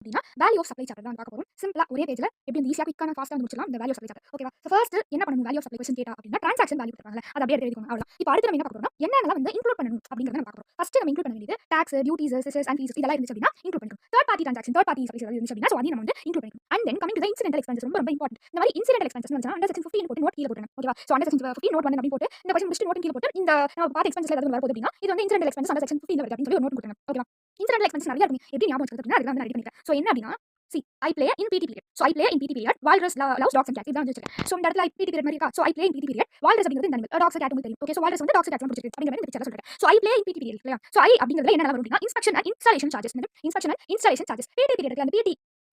அப்படின்னா value of supply chart தான் பார்க்க போறோம். சிம்பிளா ஒரே பேஜ்ல எப்படி இந்த ஈஸியா குயிக்கான ஃபாஸ்டா முடிச்சலாம் இந்த வேல்யூ ஆஃப் சப்ளை சார்ட். ஓகேவா? சோ ஃபர்ஸ்ட் என்ன பண்ணணும் வேல்யூ ஆஃப் சப்ளை क्वेश्चन கேட்டா அப்படின்னா டிரான்சாக்ஷன் வேல்யூ கொடுப்பாங்கல அத அப்படியே எடுத்து எழுதிக்கோங்க அவ்வளவுதான். இப்போ அடுத்து நம்ம என்ன பார்க்க போறோம்னா என்னென்னலாம் வந்து இன்க்ளூட் பண்ணணும் அப்படிங்கறத நம்ம பார்க்க போறோம். ஃபர்ஸ்ட் நம்ம இன்க்ளூட் பண்ண வேண்டியது டாக்ஸ், டியூட்டிஸ், செசஸ் அண்ட் ஃபீஸ் இதெல்லாம் இருந்துச்சு அப்படின்னா இன்க்ளூட் பண்ணிக்கணும். Third party transaction, third party service இருந்துச்சு அப்படின்னா சோ அதையும் நம்ம வந்து இன்க்ளூட் பண்ணிக்கணும். And then coming to the incidental expenses ரொம்ப ரொம்ப இம்பார்ட்டன்ட். இந்த மாதிரி இன்சிடென்டல் எக்ஸ்பென்சஸ் வந்து அண்டர் செக்ஷன் 15 போட்டு நோட் கீழ போட்டுருங்க. ஓகேவா? சோ அண்டர் செக்ஷன் 15 நோட் 1 அப்படி போட்டு இந்த क्वेश्चन முடிச்சிட்டு நோட் கீழ போட்டு இந்த நம்ம பார்ட் எக்ஸ்பென்சஸ்ல ஏதாவது வரப்போகுது அப்படின்னா இது வந்து இன்சிடென்டல் எக்ஸ்பென்சஸ் அண்டர் செக்ஷன் 15 வருது அப்படின்னு சொல்லி ஒரு நோட் கொடுங்க. ஓகேவா? இன்சிடென்டல் எக்ஸ்பென்சஸ் நிறைய இருக்கு. எப்படி ஞாபகம் வச்சுக்கிறது அப்படின்னா அதெல்லாம் வந்து ரெடி பண்ணிட்டேன். சோ என்ன அப்படின்னா see I play in PT period. So I play in PT period. Walrus loves dogs and cats. இதான் வந்துச்சு. So இந்த இடத்துல PT period மாதிரி இருக்கா. So I play in PT period. Walrus அப்படிங்கிறது இந்த animal. Dogs and cats உங்களுக்கு தெரியும். Okay, so walrus வந்து dogs and cats முடிச்சிருக்கு. அப்படிங்கிற மாதிரி இந்த பிக்சர்ல சொல்றேன். So I play in PT period. இல்லையா? So I அப்படிங்கிறதுல என்னெல்லாம் வரும் அப்படின்னா inspection and installation charges. inspection and installation charges. PT period அந்த PT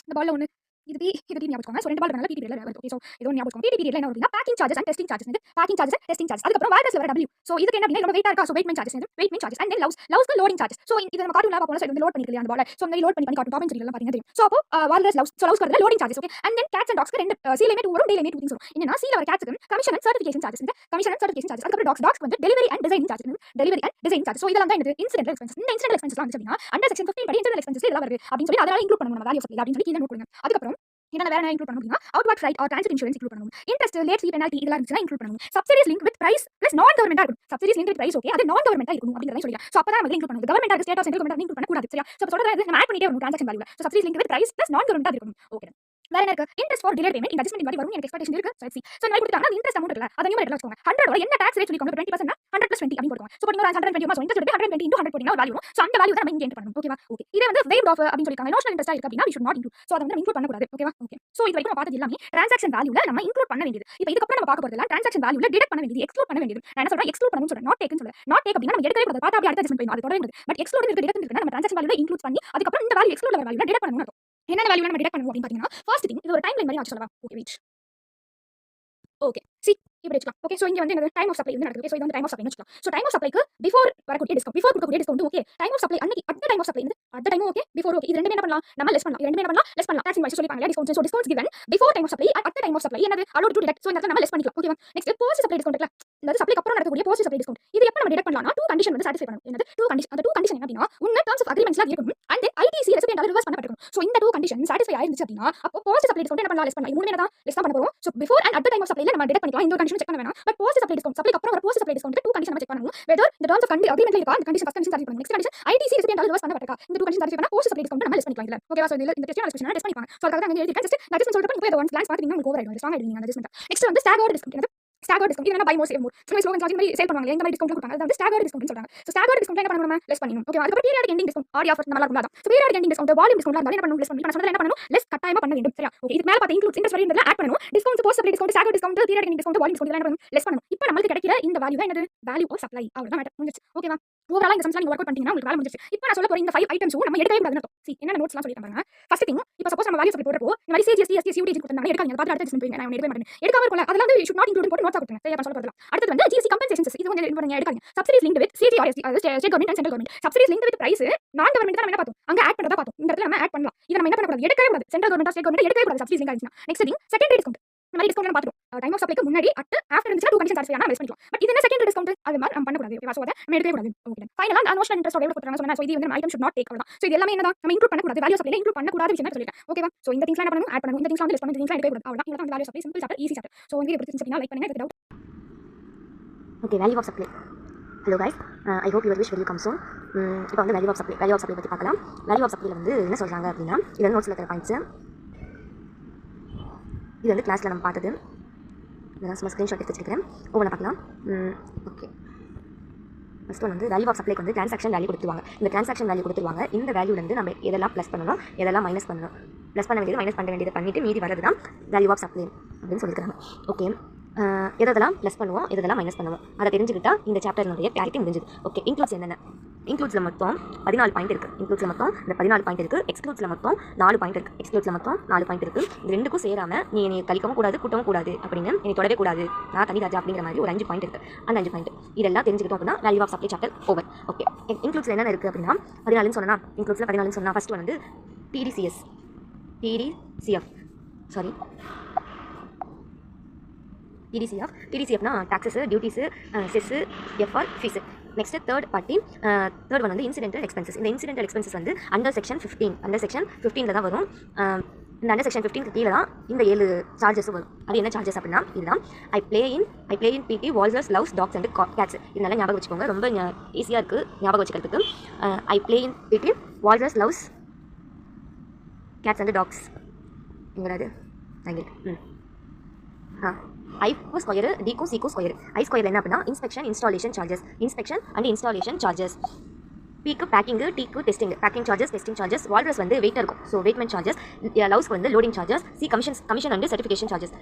இந்த பால்ல ஒன்னு இது ஞாபகம் வச்சுக்கோங்க. சோ ரெண்டு பால் பண்ணால PT periodல வருது. ஓகே, சோ இது ஞாபகம் வச்சுக்கோங்க. PT periodல என்ன வரும் அப்படின்னா packing charges and testing charges. packing charges and testing charges. அதுக்கு அப்புறம் walrusல வர W. சோ இதுக்கு என்ன அப்படின்னா ரொம்ப வெயிட்டா இருக்கா. So weighment charges. Weighment charges and then loves loading charges. So இது நம்ம கார்ட்டூன்ல பாப்போம்ல. சோ இது லோட் பண்ணிக்கலாம் அந்த பால். சோ இந்த லோட் பண்ணி காட்டும் டாப் எல்லாம் பாத்தீங்கன்னா தெரியும். சோ அப்போ walrus loves வரதுல loading charges. Okay, and then cats and dogs க்கு ரெண்டு C ல 2 வரும், D ல 2 வரும். என்னன்னா C ல வர cats க்கு commission and certification charges. அதுக்கு அப்புறம் dogs வந்து delivery and design charges. So இதெல்லாம் தான் என்னது incidental expenses. இந்த incidental expenses எல்லாம் வந்துச்சு அப்படின்னா under section 15 படி incidental expenses இதெல்லாம் வருது அப்படின்னு சொல்லி அதனால இன்க்ளூட் பண்ணணும் நம்ம வேல்யூ ஆஃப் சப்ளை அப்படின்னு சொல்லி கீழ நோட் பண்ணுங்க. அதுக்கு அப்புறம் என்ன வேற என்ன இன்க்ளூட் பண்ணணும் அப்படின்னா outward flight or transit insurance include பண்ணணும். இன்ட்ரெஸ்ட், லேட் ஃபீ, பெனால்டி இதெல்லாம் இருந்துச்சுன்னா இன்க்ளூட் பண்ணணும். Subsidies link with price plus non கவர்மெண்டா இருக்கும். Subsidies link with price okay, அது நான் கவர்மெண்டா இருக்கும் அப்படிங்கறத சொல்லிடலாம். சோ அப்பதான் நம்ம இன்க்ளூட் பண்ணணும். கவர்மெண்டா ஸ்டேட் ஆர் சென்ட்ரல் கவர்மெண்டா இன்க்ளூட் பண்ண கூடாது. சரியா? சோ சொல்றது நம்ம ஆட் பண்ணிட்டே வரணும் டிரான்சாக்ஷன் வேல்யூல. So subsidies link with price plus non கவர்மெண்டா இருக்கும். ஓகே, வேற என்ன இருக்கு? இன்ட்ரெஸ்ட் ஃபார் டிலேட் பேமெண்ட் இந்த அட்ஜஸ்ட்மென்ட் மாதிரி வரும். எனக்கு எக்ஸ்பெக்டேஷன் இருக்கு. சோ சி சோ நான் கொடுத்தாங்க இன்ட்ரெஸ்ட் அமௌண்ட் இல்ல அத நியூமரேட்டர்ல வச்சுக்கோங்க. 100 ஓட என்ன டாக்ஸ் ரேட் சொல்லிக்கோங்க. 20% 100 + 20 அப்படி போடுவாங்க. சோ போடுங்க 120 சோ இன்ட்ரெஸ்ட் எடுத்து 120 * 100 போடுங்க ஒரு வேல்யூ வரும். சோ அந்த வேல்யூ தான் நம்ம இங்க என்டர் பண்ணனும். ஓகேவா? ஓகே, இதே வந்து waived off அப்படி சொல்லிருக்காங்க. எமோஷனல் இன்ட்ரெஸ்ட் இருக்கு அப்படினா we should not include. So அத வந்து நம்ம இன்க்ளூட் பண்ண கூடாது. ஓகேவா? ஓகே, சோ இது வரைக்கும் நம்ம பார்த்தது எல்லாமே டிரான்சாக்ஷன் வேல்யூல நம்ம இன்க்ளூட் பண்ண வேண்டியது. இப்போ இதுக்கு அப்புறம் நம்ம பார்க்க போறது எல்லாம் டிரான்சாக்ஷன் வேல்யூல டிடக்ட் பண்ண வேண்டியது, எக்ஸ்க்ளூட் பண்ண வேண்டியது. நான் என்ன சொல்றேன் எக்ஸ்க்ளூட் பண்ணனும்னு சொல்றேன். நாட் டேக்னு சொல்றேன். நாட் டேக் அப்படினா நம்ம எடுக்கவே கூடாது. பார்த்தா அப்படியே அடுத்த அட்ஜஸ்ட்மென்ட் போயிடும். அது தொடவே கூடாது. பட் எக்ஸ்க்ளூட் இருக்கு டிடக்ட் இருக்குனா நம்ம டிரான்சாக்ஷன் வேல்யூல இன்க்ளூட் பண்ணி அதுக்கு அப்புறம் இந்த வேல்யூ எக்ஸ்க்ளூட் வர வேல்யூல டிடக்ட் பண்ணனும். என்னென்ன வேல்யூ நம்ம டிடக்ட் பண்ணுவோம் அப்படின்னு பாத்தீங்கன்னா ஃபர்ஸ்ட் திங் இது ஒரு டைம் லைன் மாதிரி ஆச்சு சொல்லவா. Okay wait. ஓகே சி இப்படி வச்சுக்கலாம். ஓகே, சோ இங்க வந்து என்ன டைம் ஆஃப் சப்ளை வந்து நடக்குது. சோ இது வந்து டைம் ஆஃப் சப்ளை வச்சுக்கலாம். சோ டைம் ஆஃப் சப்ளைக்கு பிஃபோர் வரக்கூடிய டிஸ்கவுண்ட், பிஃபோர் கொடுக்கக்கூடிய discount okay. Time of supply அன்னைக்கு அட் டைம் ஆஃப் சப்ளை வந்து at time okay, before okay. இது ரெண்டுமே என்ன பண்ணலாம் நம்ம லெஸ் பண்ணலாம். இது ரெண்டுமே என்ன பண்ணலாம் லெஸ் பண்ணலாம். டாக்ஸ் இன்வாய்ஸ் சொல்லிப்பாங்க discount. So discounts given before time of supply at the time of supply என்னது allowed to deduct. சோ இந்த இடத்துல நம்ம லெஸ் பண்ணிக்கலாம். ஓகேவா? நெக்ஸ்ட் போஸ்ட் சப்ளை டிஸ்கவுண்ட் இருக்குல. இந்த சப்ளைக்கு அப்புறம் நடக்கக்கூடிய போஸ்ட் சப்ளை டிஸ்கவுண்ட் இது எப்ப நம்ம டிடக்ட் பண்ணலாம்னா டூ கண்டிஷன் வந்து சாட்டிஸ்ஃபை பண்ணணும். என்னது டூ கண்டிஷன்? அந்த டூ கண்டிஷன் என்ன அப்படினா ஒன்னு டர்ம்ஸ் ஆஃப் அக்ரீமெண்ட்ஸ்ல இருக்கணும் அண்ட் ஐடிசி ரெசிபியன்ட் ரிவர்ஸ் பண்ணப்பட்டிருக்கும். சோ இந்த டூ கண்டிஷன் சாட்டிஸ்ஃபை ஆயிருந்துச்சு அப்படினா அப்போ போஸ்ட் சப்ளை டிஸ்கவுண்ட் என்ன பண்ணலாம் லெஸ் பண்ணலாம். இது மூணுமே தான் லெஸ் பண்ண போறோம். So before and at the time of சப்ளைல நம்ம டிடக்ட் பண்ணிக்கலாம். இந்த ஒரு கண்டிஷன் செக் பண்ண வேணாம். பட் போஸ்ட் சப்ளை டிஸ்கவுண்ட் சப்ளைக்கு அப்புறம் வர post supply discount two condition நம்ம செக் பண்ணனும். வெதர் இந்த டர்ம்ஸ் ஆஃப் அக்ரீமெண்ட்ல இருக்கா அந்த கண்டிஷன் ஃபர்ஸ்ட் கண்டிஷன் சாட்டிஸ்ஃபை பண்ணனும். Next condition ITC recipient reverse பண்ணப்பட்டிருக்கா. இந்த டூ கண்டிஷன் சாட்டிஸ்ஃபை பண்ணா போஸ்ட் சப்ளை டிஸ்கவுண்ட் நம்ம லெஸ் பண்ணிக்கலாம். இல்ல ஓகேவா? சோ இந்த டெஸ்ட் அனலைஸ் டெஸ்ட் பண்ணிப்பாங்க. சோ அதுக்காக நான் எழுதிட்டேன். ஜஸ்ட் அட்ஜஸ்ட்மென்ட் சொல்றப்ப நீங்க போய் அதை ஒன்ஸ் கிளான்ஸ் பாத்தீங்கன்னா உங்களுக்கு ஓவர் ஆயிடும். ஸ்ட்ராங் ஆயிடும் அந்த அட்ஜஸ்ட்மென்ட். நெக்ஸ்ட் வந்து ஸ்டாகர்ட் டிஸ்கவுண்ட். ஸ்டாகர்ட் டிஸ்கவுண்ட் இது buy more save more. So slogan charging மாதிரி சேல் பண்ணுவாங்க. எந்த மாதிரி டிஸ்கவுண்ட் கொடுப்பாங்க அது வந்து ஸ்டாகர்ட் டிஸ்கவுண்ட் சொல்றாங்க. சோ ஸ்டாகர்ட் டிஸ்கவுண்ட் என்ன பண்ணனும் நம்ம லெஸ் பண்ணனும். ஓகே, அதுக்கு அப்புறம் periodic ending discount Aadi offer நல்லா இருக்கும். So periodic ending discount volume discount இருந்தாலும் என்ன பண்ணனும் லெஸ் பண்ணனும். நான் சொன்னது என்ன பண்ணனும் லெஸ் கட்டாயமா பண்ண வேண்டும். சரியா? ஓகே, இதுக்கு மேல பாத்தீங்க இன்க்ளூட் இன்ட்ரெஸ்ட் வரையும் ஆட் பண்ணனும். Discount post supply discount staggered discount periodic ending discount volume discount இதெல்லாம் என்ன பண்ணனும் லெஸ் பண்ணனும். இப்போ நமக்கு கிடைக்கிற இந்த வேல்யூ தான் என்னது வேல்யூ ஆஃப் சப்ளை. அவ்வளவுதான் மேட்டர் முடிஞ்சிச்சு. ஓகேவா? ஓவராலா இந்த சம்ஸ்லாம் நீங்க வொர்க் அவுட் பண்ணிட்டீங்கன்னா உங்களுக்கு வேலை முடிஞ்சிச்சு. இப்போ நான் சொல்ல போற இந்த 5 ஐட்டம்ஸும் நம்ம எடுக்கவே கூடாதுன்னு அர்த்தம். see என்னென்ன நோட்ஸ்லாம் சொல்லிட்டேன் பாருங்க. ஃபர்ஸ்ட் திங் இப்போ சப்போஸ் நம்ம வேல்யூ சப்ளை போடுறப்போ இந்த மாதிரி CGST ST UTG கொடுத்தாங்க எடுக்காதீங்க. பார்த்து அடுத்த டிஸ்கவுண்ட் போய்ங்க. நான் எடுக்கவே மாட்டேன். எடுக்காம இருக்கும்ல அதெல்லாம் வந்து should not include போட்டு நோட்ஸ் கொடுங்க. சரியா? சொல்ல போறதுல அடுத்து வந்து GST compensations இது வந்து என்ன பண்ணுங்க எடுக்காதீங்க. Subsidies linked with CG or ST அதாவது state government and central government. Subsidies linked with price non government தான் நம்ம என்ன பார்த்தோம் அங்க ஆட் பண்றதா பார்த்தோம். இந்த இடத்துல நம்ம ஆட் பண்ணலாம். இத நம்ம என்ன பண்ண கூடாது எடுக்கவே கூடாது. சென்ட்ரல் கவர்மெண்ட் ஸ்டேட் கவர்மெண்ட் எடுக்கவே கூடாது. சப்சிடிஸ் லிங்க் ஆயிடுச்சுனா. நெக்ஸ்ட் திங் செகண்டரி டிஸ்கவுண்ட் இந்த மாதிரி டிஸ்கவுண்ட் பார்த்துட்டோம். டைம் ஆஃப் சப்ளைக்கு முன்னாடி அட் ஆஃப்டர் இருந்துச்சுனா டூ கண்டிஷன் சாட்டிஸ்ஃபை ஆனா லெஸ் பண்ணிக்கலாம். பட் இது என்ன செகண்டரி டிஸ்கவுண்ட் அது மாதிரி நம்ம பண்ண கூடாது. ஓகேவா? சோ அத நம்ம எடுக்கவே கூடாது. ஓகே, ஃபைனலா அந்த அனோஷனல் இன்ட்ரெஸ்ட் எவ்வளவு கொடுத்தாங்க சொன்னா சோ இது வந்து நம்ம ஐட்டம் should not take அவ்வளவுதான். சோ இது எல்லாமே என்னதான் நம்ம இன்க்ளூட் பண்ண கூடாது. வேல்யூ சப்ளைல இன்க்ளூட் பண்ண கூடாத விஷயம் தான் சொல்லிட்டேன். ஓகேவா? சோ இந்த திங்ஸ்லாம் என்ன பண்ணனும் ஆட் பண்ணனும். இந்த திங்ஸ்லாம் லெஸ் பண்ணனும். இந்த திங்ஸ்லாம் எடுக்கவே கூடாது. அவ்வளவுதான். இதுதான் value supply simple chapter easy chapter. So உங்களுக்கு இது பிடிச்சிருந்தா லைக் பண்ணுங்க. Doubt okay, value of supply. Hello guys, I hope your wish will come soon. இப்போ வந்து வேல்யூ ஆஃப் சப்ளை பற்றி பார்க்கலாம். வேல்யூ ஆஃப் சப்ளைல வந்து என்ன சொல்கிறாங்க அப்படின்னா இது வந்து நோட்ஸில் இருக்கிற பாயிண்ட்ஸு. இது வந்து கிளாஸில் நம்ம பார்த்தது. இதெல்லாம் சும்மா ஸ்க்ரீன்ஷாட் எடுத்து வச்சுக்கிறேன். ஒவ்வொன்றா பார்க்கலாம். ஓகே, ஃபஸ்ட் ஒன் வந்து வேல்யூ ஆஃப் சப்ளைக்கு வந்து ட்ரான்சாக்ஷன் வேல்யூ கொடுத்துருவாங்க. இந்த ட்ரான்சாக்ஷன் வேல்யூ கொடுத்துருவாங்க. இந்த வேல்யூலேருந்து நம்ம எதெல்லாம் ப்ளஸ் பண்ணணும் எதெல்லாம் மைனஸ் பண்ணணும். ப்ளஸ் பண்ண வேண்டியது மைனஸ் பண்ண வேண்டியது பண்ணிவிட்டு மீதி வரது தான் வேல்யூ ஆஃப் சப்ளை அப்படின்னு சொல்லியிருக்காங்க. ஓகே, எதெல்லாம் ப்ளஸ் பண்ணுவோம் எதெல்லாம் மைனஸ் பண்ணுவோம் அதை தெரிஞ்சுக்கிட்டா இந்த சாப்டர்னுடைய கிளாரிட்டி முடிஞ்சுது. ஓகே, இன்க்ளூட்ஸ் என்னென்ன இன்க்ளூட்ஸில் மொத்தம் 14 பாயிண்ட் இருக்குது. இன்க்ளூட்ஸில் மொத்தம் இந்த 14 பாயிண்ட் இருக்குது. எக்ஸ்க்ளூட்ஸில் மொத்தம் 4 பாயிண்ட் இருக்குது. எக்ஸ்க்ளூட்ஸில் மொத்தம் 4 பாயிண்ட் இருக்குது. இது ரெண்டுக்கும் சேராமல் நீ கழிக்கவும் கூடாது கூட்டவும் கூடாது அப்படின்னு நீ தொடவே கூடாது நான் தனி ராஜா அப்படிங்கிற மாதிரி ஒரு 5 பாயிண்ட் இருக்குது. அந்த 5 பாயிண்ட் இதெல்லாம் தெரிஞ்சுக்கிட்டோம் அப்படின்னா value of supply chapter over. Okay, இன்க்ளூட்ஸில் என்னென்ன இருக்குது அப்படின்னா 14 சொன்னா இன்க்ளூட்ஸில் 14 சொன்னால் ஃபஸ்ட் வந்து TDCF னா taxes duties chess FR fees next third one வந்து இன்சிடென்டல் எக்ஸ்பென்சஸ். இந்த இன்சிடென்டல் எக்ஸ்பென்சஸ் வந்து அண்டர் செக்ஷன் 15 தான் வரும். இந்த அண்டர் செக்ஷன் 15 கீழே தான் இந்த 7 சார்ஜஸும் வரும். அது என்ன சார்ஜஸ் அப்படின்னா இதுதான். ஐ ப்ளே இன் பிடி walrus loves dogs and cats. இதனால ஞாபகம் வச்சுக்கோங்க, ரொம்ப ஈஸியாக இருக்குது ஞாபகம் வச்சுக்கிறதுக்கு. ஐ ப்ளே இன் பிடி walrus loves cats and dogs எங்கிறது அங்கே ஐக்கு ஸ்கொயரு டிக்கும் சிக்கும் ஸ்கொயரு. ஐ ஸ்கொயர் என்ன அப்படின்னா இன்ஸ்பெக்ஷன் அண்ட் இன்ஸ்டாலேஷன் சார்ஜஸ். பிக்கு பேக்கிங்கு, டிக்கு testing, packing charges, testing charges. Walrus வந்து வெயிட் இருக்கும், ஸோ வெயிட்மெண்ட் சார்ஜஸ். லவ்ஸ்க்கு வந்து loading charges. C commission and certification charges.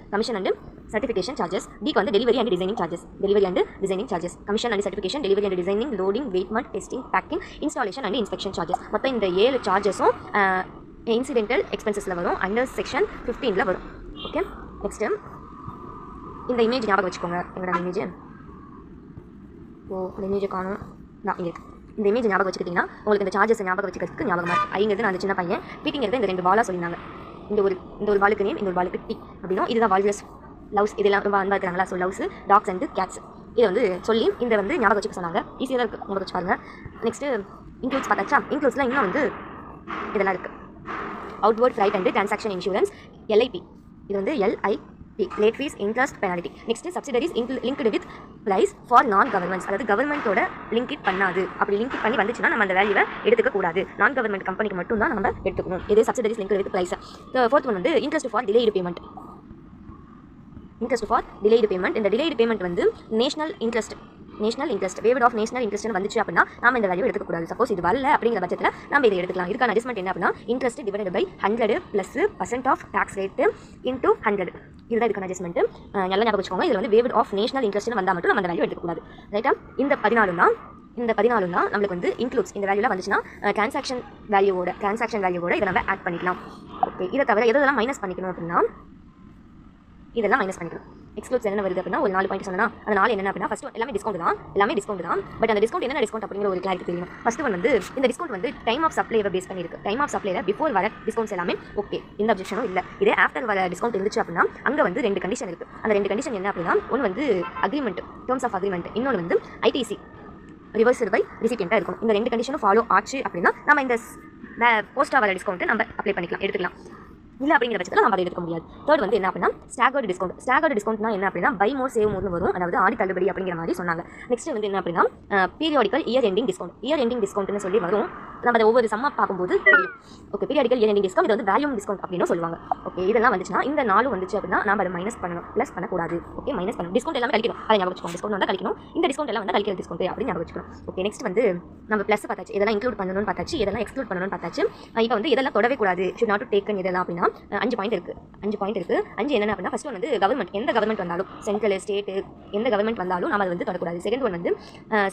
டிக்கு வந்து delivery and designing charges. Commission and certification, delivery and designing, loading, weightment, testing, packing, installation and inspection charges. மொத்தம் இந்த 7 சார்ஜஸும் incidental எக்ஸ்பென்சஸில் வரும், under section 15 வரும். Okay, next இந்த image ஞாபகம் வச்சுக்கோங்க. எங்களோட இமேஜ் இந்த இமேஜை காணும் நான் இங்கே இந்த இமேஜ் ஞாபகம் வச்சுக்கிட்டிங்கன்னா உங்களுக்கு இந்த சார்ஜஸ் ஞாபகம் வச்சுக்கிறதுக்கு ஞாபகமாக இருக்குது. ஐங்கிறது நான் அந்த சின்ன பையன், பிடிங்கிறது இந்த 2 பாலாக சொல்லியிருந்தாங்க. இந்த ஒரு பாலுக்கு நேம், இந்த ஒரு பாலுக்கு டி அப்படின்னும். இதுதான் வால்ரஸ் லவ்ஸ், இதெல்லாம் ரொம்ப அன்பாக இருக்கிறாங்களா, so loves dogs and cats. இதை வந்து சொல்லி இந்த வந்து ஞாபகம் வச்சுக்க சொன்னாங்க. ஈஸியாக தான் இருக்குது, ஞாபகம் வச்சு பாருங்கள். Next includes பார்த்தாச்சா? இன்க்ளூட்ஸில் இன்னும் வந்து இதெல்லாம் இருக்குது. Outward flight and transaction insurance, LIP. இது வந்து LIP, late fees, interest, penalty. Next subsidiaries linked with price for non governments. அதாவது கவர்மெண்ட்டோட லிங்க் பண்ணாது. அப்படி லிங்க் பண்ணி வந்துச்சுன்னா நம்ம அந்த வேல்யூவை எடுத்துக்க கூடாது. நான் கவர்மெண்ட் கம்பெனிக்கு மட்டும் தான் நம்ம எடுத்துக்கணும். இது subsidiaries linked with price. Fourth one வந்து இன்ட்ரெஸ்ட் ஃபார் டிலேடு பேமெண்ட். இந்த டிலேடு பேமெண்ட் வந்து national interest waived of national interest வந்துச்சு அப்படின்னா நம்ம இந்த வேல்யூ எடுக்கக்கூடாது. சப்போஸ் இது வரல அப்படிங்கிற பட்சத்தில் நம்ம இதை எடுத்துக்கலாம். இதுக்கான அட்ஜஸ்ட்மெண்ட் என்ன அப்படின்னா interest divided by 100 plus % of tax rate into 100. இதுதான் இதுக்கான அட்ஜஸ்ட்மெண்ட். நல்லா ஞாபகம் வச்சுக்கோங்க. இதில் வந்து வேவ்ட் ஆஃப் நேஷனல் இன்ட்ரெஸ்ட் வந்தால் மட்டும் நம்ம அந்த வேல்யூ எடுக்கக்கூடாது. ரைட்டா? இந்த 14 தான் நம்மளுக்கு வந்து இன்க்ளூட்ஸ். இந்த வேல்யூலாம் வந்துச்சுன்னா டிரான்சாக்ஷன் வேல்யூவோட இதை நம்ம ஆட் பண்ணிக்கலாம். ஓகே, இதை தவிர எதெல்லாம் மைனஸ் பண்ணிக்கணும் அப்படின்னா இதெல்லாம் மைனஸ் பண்ணிக்கணும். எக்ஸ்க்ளூட்ஸ் என்ன வருது அப்படின்னா ஒரு 4 பாயிண்ட் சொன்னா அந்த 4 என்ன அப்படின்னா ஃபர்ஸ்ட் எல்லாமே டிஸ்கவுண்ட் தான். பட் அந்த டிஸ்கவுண்ட் என்ன டிஸ்கவுண்ட் அப்படிங்கிற ஒரு கிளாரிட்டி தெரியும். ஃபர்ஸ்ட் ஒன் வந்து இந்த டிஸ்கவுண்ட் வந்து டைம் ஆஃப் சப்ளைவை பேஸ் பண்ணியிருக்கு. டைம் ஆஃப் சப்ளைல பிஃபோர் வர டிஸ்கவுண்ட்ஸ் எல்லாமே ஓகே, எந்த அப்ஜெக்ஷனும் இல்லை. இதே ஆஃப்டர் வர டிஸ்கவுண்ட் இருந்துச்சு அப்படின்னா அங்கே வந்து 2 கண்டிஷன் இருக்குது. அந்த 2 கண்டிஷன் என்ன அப்படின்னா ஒன்று வந்து அக்ரிமெண்ட், டேர்ம்ஸ் ஆஃப் அக்ரிமெண்ட். இன்னொன்று வந்து ITC, ரிவர்ஸ்டு பை ரிசிபியண்ட்டாக இருக்கும். இந்த 2 கண்டிஷனும் ஃபாலோ ஆச்சு அப்படின்னா நம்ம இந்த போஸ்ட்டாக வர டிஸ்கவுண்ட்டை நம்ம அப்ளை பண்ணிக்கலாம், எடுத்துக்கலாம். இல்லை அப்படிங்கிற பட்சத்தில் நம்ம அதை எடுக்க முடியாது. தேர்ட் வந்து என்ன அப்படின்னா ஸ்டாகர்டு டிஸ்கவுண்ட்னா என்ன அப்படின்னா பை மோர் சேவ் மோர்னு வரும். அதாவது ஆடி தள்ளுபடி அப்படிங்கிற மாதிரி சொன்னாங்க. நெக்ஸ்ட் வந்து என்ன அப்படின்னா பீரியாடிக்கல் இயர் எண்டிங் டிஸ்கவுண்ட்னு சொல்லி வரும். நம்ம அதை ஒவ்வொரு சம்மா பார்க்கும்போது தெரியும். Okay, periodical year ending discount, இது வந்து வேல்யூம் டிஸ்கவுண்ட் அப்படின்னு சொல்லுவாங்க. ஓகே, இதெல்லாம் வந்துச்சுன்னா இந்த 4 வந்துச்சு அப்படின்னா நம்ம அதை மைனஸ் பண்ணணும், ப்ளஸ் பண்ணக்கூடாது. ஓகே, மைனஸ் பண்ணணும். டிஸ்கவுண்ட் எல்லாமே கழிக்கணும், அதை ஞாபகம் வச்சுக்கணும். டிஸ்கவுண்ட் வந்தால் கழிக்கணும், இந்த டிஸ்கவுண்ட் எல்லாம் வந்து கழிக்கிற டிஸ்கவுண்ட் அப்படின்னு ஞாபகம் வச்சுக்கணும். ஓகே, நெக்ஸ்ட் வந்து நம்ம ப்ளஸ் பார்த்தாச்சு, இதெல்லாம் இன்க்ளூட் பண்ணணும்னு பார்த்தாச்சு, இதெல்லாம் எக்ஸ்க்ளூட் பண்ணணும்னு பார்த்தாச்சு. இப்போ வந்து இதெல்லாம் தொடவே கூடாது, ஷுட் நாட் டு டேக்கன் இதெல்லாம் அப்படின்னா 5 பாயிண்ட் இருக்குது. 5 என்னென்ன அப்படின்னா ஃபர்ஸ்ட் ஒன் வந்து கவர்மெண்ட், எந்த கவர்மெண்ட் வந்தாலும் சென்ட்ரல் ஸ்டேட்டு எந்த கவர்மெண்ட் வந்தாலும் நம்ம அதை வந்து தொடக்கூடாது. செகண்ட் ஒன் வந்து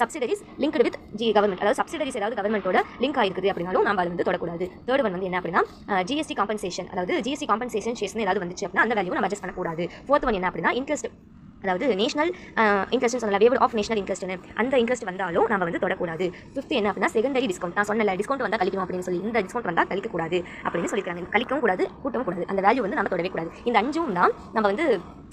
சப்சிடரிஸ் லிங்க்டு வித் கவர்மெண்ட், அதாவது சப்சிடரிஸ் ஏதாவது கவர்மெண்டோட லிங்க் ஆயிருக்குது அப்படின்னாலும் நம்ம அதை வந்து தொடக்கூடாது. தேர்ட் ஒன் வந்து என்ன அப்படின்னா ஜிஎஸ்டி காம்பன்சேஷன், அதாவது ஜிஎஸ்டி காம்பன்சேஷன் சேஷன் ஏதாவது வந்துச்சு அப்படின்னா அந்த வேல்யூ நம்ம அட்ஜஸ்ட் பண்ணக்கூடாது. ஃபோர்த் ஒன் என்ன அப்படின்னா இன்ட்ரெஸ்ட், அதாவது நேஷனல் இன்ட்ரெஸ்ட் சொன்னல, வேவ்ட் ஆஃப் நேஷனல் இன்ட்ரெஸ்ட்னு அந்த இன்ட்ரெஸ்ட் வந்தாலும் நம்ம வந்து தொடக்கூடாது. ஃபிஃப்த் என்ன அப்படின்னா செகண்டரி டிஸ்கவுண்ட், நான் சொன்னல டிஸ்கவுண்ட் வந்தால் கழிக்கணும் அப்படின்னு சொல்லி, இந்த டிஸ்கவுண்ட் வந்தால் கழிக்கக்கூடாது அப்படின்னு சொல்லிக்கிறாங்க. கழிக்கவும் கூடாது, கூட்டவும் கூடாது, அந்த வேல்யூ வந்து நம்ம தொடவே கூடாது. இந்த 5 தான் நம்ம வந்து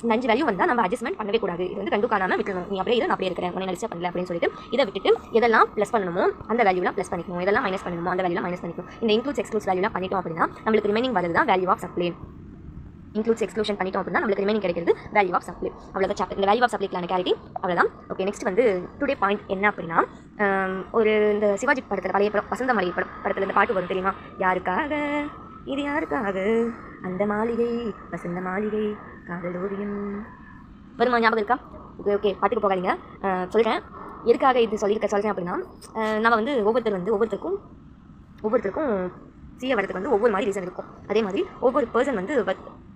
இந்த 5 வேல்யூ வந்தால் நம்ம அட்ஜஸ்ட்மெண்ட் பண்ணவே கூடாது. இது வந்து கண்டு காணாமல் விட்டுணும். நீ அப்படியே நான் அப்படியே இருக்கிறேன், உன்னை டிஸ்டர்ப் பண்ணல அப்படின்னு சொல்லிட்டு இதை விட்டுட்டு எதெல்லாம் ப்ளஸ் பண்ணணுமோ அந்த வேல்யூலாம் ப்ளஸ் பண்ணிக்கணும், எதெல்லாம் மைனஸ் பண்ணணுமோ அந்த வேல்யூலாம் மைனஸ் பண்ணிக்கணும். இந்த இன்க்ளூட்ஸ் எக்ஸ்க்ளூட்ஸ் வேல்யூலாம் பண்ணிட்டோம் அப்படின்னா நம்மளுக்கு ரிமைனிங் வரது தான் value of supply. Includes exclusion பண்ணிட்டோம் அப்படின்னா நம்மளுக்கு ரிமைனிங் கிடைக்கிறது வேல்யூ ஆஃப் சப்ளை. அவ்வளோதான் சாப்டர். இந்த வேல்யூ ஆஃப் சப்ளைக்கான கிளாரிட்டி அவ்வளோதான். ஓகே, நெக்ஸ்ட் வந்து டுடே பாயிண்ட் என்ன அப்படின்னா ஒரு இந்த சிவாஜி படத்தில் பழைய படம் வசந்த மளிகை படத்தில் இந்த பாட்டு வரும் தெரியுமா? யாருக்காக இது யாருக்காக அந்த மாளிகை வசந்த மாளிகை காதலோரியம் வருமா? ஞாபகம் இருக்கா? ஓகே, பாட்டுக்கு போகாதீங்க, சொல்கிறேன் எதுக்காக இது சொல்கிறேன் அப்படின்னா நம்ம வந்து ஒவ்வொருத்தருக்கும் சீய வரதுக்கு வந்து ஒவ்வொரு மாதிரி ரீசன் இருக்கும். அதே மாதிரி ஒவ்வொரு பர்சன் வந்து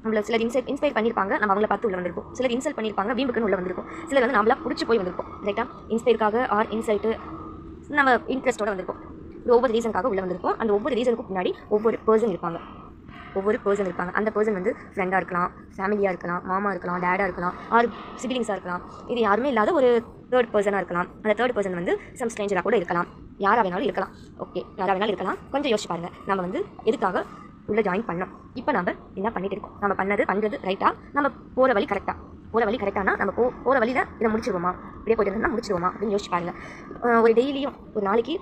நம்மள சிலர் இன்ஸ்பயர் பண்ணியிருப்பாங்க, நம்ம அவங்கள பார்த்து உள்ள வந்திருப்போம். சிலர் இன்சல்ட் பண்ணியிருப்பாங்க, வீம்புக்குன்னு உள்ள வந்திருக்கும். சிலர் வந்து நம்மளா பிடிச்சி போய் வந்திருப்போம். ரைட்டா? இன்ஸ்பயருக்காக ஆர் இன்சல்ட்டு நம்ம இன்ட்ரெஸ்ட்டோட வந்திருப்போம். ஒவ்வொரு ரீசனுக்காக உள்ள வந்திருக்கும். அந்த ஒவ்வொரு ரீசனுக்கும் பின்னாடி ஒவ்வொரு பர்சன் இருப்பாங்க. அந்த பர்சன் வந்து ஃப்ரெண்டாக இருக்கலாம், ஃபேமிலியாக இருக்கலாம், மாமா இருக்கலாம், டேடாக இருக்கலாம், ஆர் சிப்லிங்ஸாக இருக்கலாம். இது யாருமே இல்லாத ஒரு தேர்ட் பர்சனாக இருக்கலாம். அந்த தேர்ட் பர்சன் வந்து சம் ஸ்ட்ரேஞ்சராக கூட இருக்கலாம். யாராக வேணாலும் இருக்கலாம். ஓகே, யாராக வேணாலும் இருக்கலாம். கொஞ்சம் யோசிச்சு பாருங்கள், நம்ம வந்து எதுக்காக உள்ளே ஜாயின் பண்ணோம்? இப்போ நம்ம என்ன பண்ணிட்டு இருக்கோம்? நம்ம பண்ணுறது ரைட்டாக, நம்ம போகிற வழி கரெக்டாக போகிற வழி கரெக்டானா நம்ம போகிற வழியில் இதை முடிச்சிடுவோமா, இப்படியே போயிட்டு இருந்தால் முடிச்சிடுவோமா அப்படின்னு யோசிச்சு பாருங்கள். ஒரு டெய்லியும் ஒரு நாளைக்கு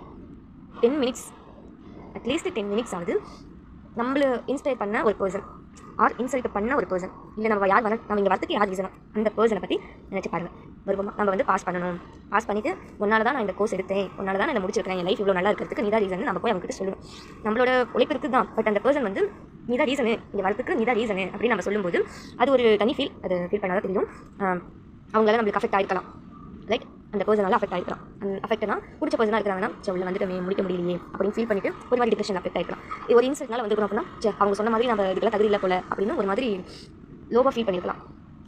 10 மினிட்ஸ், அட்லீஸ்ட் 10 மினிட்ஸ் ஆகுது நம்மளை இன்ஸ்பயர் பண்ண ஒரு பர்சன் ஆர் இன்சல்ட் பண்ண ஒரு பர்சன், இல்லை நம்ம நம்ம இங்கே வரத்துக்கு யார் ரீசனும் அந்த பர்சனை பற்றி நினச்சி பாருங்கள். வருவோமா, நம்ம வந்து பாஸ் பண்ணணும், பாஸ் பண்ணிவிட்டு ஒன்றால் தான் நான் இந்த கோர்ஸ் எடுத்தேன், ஒன்றால் தான் நான் இதை முடிச்சிருக்கேன், என் லைஃப் இவ்வளோ நல்லா இருக்கிறதுக்கு நீ தான் ரீசன் நம்ம போய் அவங்ககிட்ட சொல்லணும். நம்மளோட உழைப்பிற்கு தான், பட் அந்த பர்சன் வந்து நீ தான் ரீசனு, இங்கே வரத்துக்கு நீ தான் ரீசனு அப்படின்னு நம்ம சொல்லும்போது அது ஒரு தனி ஃபீல். அது ஃபீல் பண்ணாதான் தெரியும். அவங்களால நம்மளுக்கு அஃபெக்ட் ஆகிருக்கலாம், ரைட்? அந்த பர்சனால அஃபெக்ட் ஆகிருக்கலாம். அந்த அஃபெக்ட்னா பிடிச்ச பர்சனாக இருக்கிறாங்கன்னா உள்ள வந்துட்டு முடிக்க முடியலையே அப்படின்னு ஃபீல் பண்ணிட்டு ஒரு மாதிரி டிப்ரெஷன் அஃபெக்ட் ஆகிருக்கலாம். இது ஒரு இன்சல்ட்னால வந்துருக்கணும் அப்படின்னா அவங்க சொன்ன மாதிரி நம்ம இதுக்கெல்லாம் தகுதி இல்லை போல அப்படின்னு ஒரு மாதிரி லோவாக ஃபீல் பண்ணியிருக்கலாம்.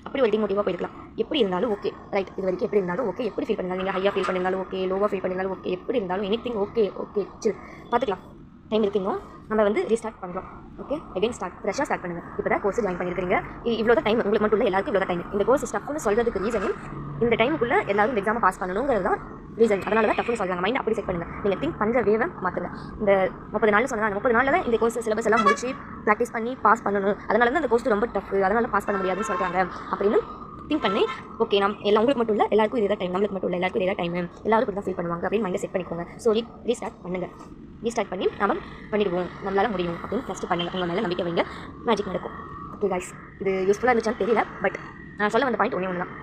அப்படி ஒரு டிமோட்டிவாக போயிருக்கலாம். எப்படி இருந்தாலும் ஓகே, ரைட்? இது வரைக்கும் எப்படி இருந்தாலும் ஓகே, எப்படி ஃபீல் பண்ணிருந்தாலும் நீங்கள் ஹையாக ஃபீல் பண்ணிருந்தாலும் ஓகே, லோவாக ஃபீல் பண்ணிருந்தாலும் ஓகே, எப்படி இருந்தாலும் எனிதிங் ஓகே, ஓகே சில், பார்த்துக்கலாம். டைம் இருக்குங்க, நம்ம வந்து ரீஸ்டார்ட் பண்ணுறோம். ஓகே, அகைன் ஃப்ரெஷ்ஷாக ஸ்டார்ட் பண்ணுங்கள். இப்போ தான் கோர்ஸ் ஜாயின் பண்ணியிருக்கீங்க, இவ்வளோ தான் டைம் உங்களுக்கு மட்டும் இல்லை, எல்லாருக்கும் இவ்வளோ டைம். இந்த கோர்ஸ் ஸ்டஃப்னு சொல்கிறதுக்கு ரீசனே இந்த டைமுக்குள்ளே எல்லாரும் இந்த எக்ஸாமை பாஸ் பண்ணணுங்கிறது தான் ரீசன். அதனால தான் டஃப்னு சொல்கிறாங்க. மைண்ட் அப்படி செட் பண்ணுங்கள். நீங்கள் திங்க் பண்ணுற வேவை மாற்றுங்க. இந்த 30 நாள் சொன்னால் அந்த 30 நாளில் தான் இந்த கோர்ஸ் சிலபஸ் எல்லாம் முடிச்சு ப்ராக்டிஸ் பண்ணி பாஸ் பண்ணணும். அதனால தான் இந்த கோர்ஸ் ரொம்ப டஃப், அதனால பாஸ் பண்ண முடியாதுன்னு சொல்கிறாங்க அப்படின்னு திங்க் பண்ணி ஓகே எல்லாம் உங்களுக்கு மட்டும் இல்லை, எல்லாருக்கும் இதே டைம், நம்மளுக்கு மட்டும் இல்லை, எல்லாருக்கும் இதே டைம், எல்லாரும் இப்படி தான் ஃபீல் பண்ணுவாங்க அப்படின்னு மைண்டை செட் பண்ணிக்கோங்க. ஸோ ரீஸ்டார்ட் பண்ணுங்கள். ரீஸ்டார்ட் பண்ணி நம்ம பண்ணிடுவோம், நம்மளால் முடியும் அப்படின்னு ஃபஸ்ட்டு பண்ணுங்கள். உங்கள் மேலே நம்பிக்கை வைங்க, மேஜிக் நடக்கும். ஓகே கைஸ், இது யூஸ்ஃபுல்லாக இருந்துச்சான்னு தெரியல, பட் நான் சொல்ல வந்த பாயிண்ட் ஒன்று தான்.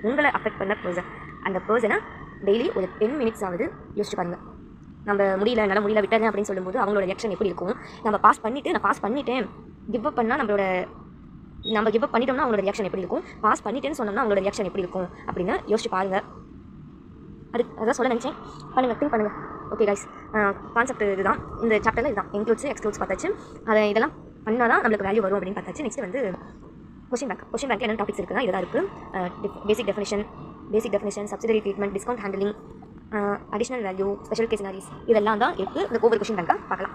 உங்களை அஃபெக்ட் பண்ண பர்சன், அந்த பர்சனை டெய்லி ஒரு 10 மினிட்ஸ் ஆகுது யோசிச்சு பாருங்கள். நம்ம முடியல, என்னால் முடியல, விட்டுறேன் அப்படின்னு சொல்லும்போது அவங்களோட ரியாக்ஷன் எப்படி இருக்கும்? நம்ம பாஸ் பண்ணிவிட்டு நான் பாஸ் பண்ணிட்டேன் கிவ் அப் பண்ணால் நம்ம கிவ் அப் பண்ணிட்டோம்னா அவங்களோட ரியாக்ஷன் எப்படி இருக்கும்? பாஸ் பண்ணிட்டேன்னு சொன்னோம்னா அவங்களோட ரியாக்ஷன் எப்படி இருக்கும் அப்படின்னு யோசிச்சு பாருங்கள். அதான் சொல்ல நினச்சேன். பண்ணுங்கள், திங்க் பண்ணுங்கள். ஓகே கைஸ், கான்செப்ட் இதுதான். இந்த சாப்டரில் இதுதான் இன்க்ளூட்ஸ் எக்ஸ்க்ளூட்ஸ் பார்த்தாச்சு. அதை இதெல்லாம் பண்ணால் தான் நம்மளுக்கு வேல்யூ வரும் அப்படின்னு பார்த்தாச்சு. நெக்ஸ்ட் வந்து கொஷின் பேங்க் என்னென்ன டாபிக்ஸ் இருக்குன்னா இதெல்லாம் இருக்குது. Basic definition, subsidiary treatment, discount handling, additional value, special case scenarios, இதெல்லாம் தான் இருக்குது. இந்த ஒவ்வொரு கொஷின் பேங்காக பார்க்கலாம்.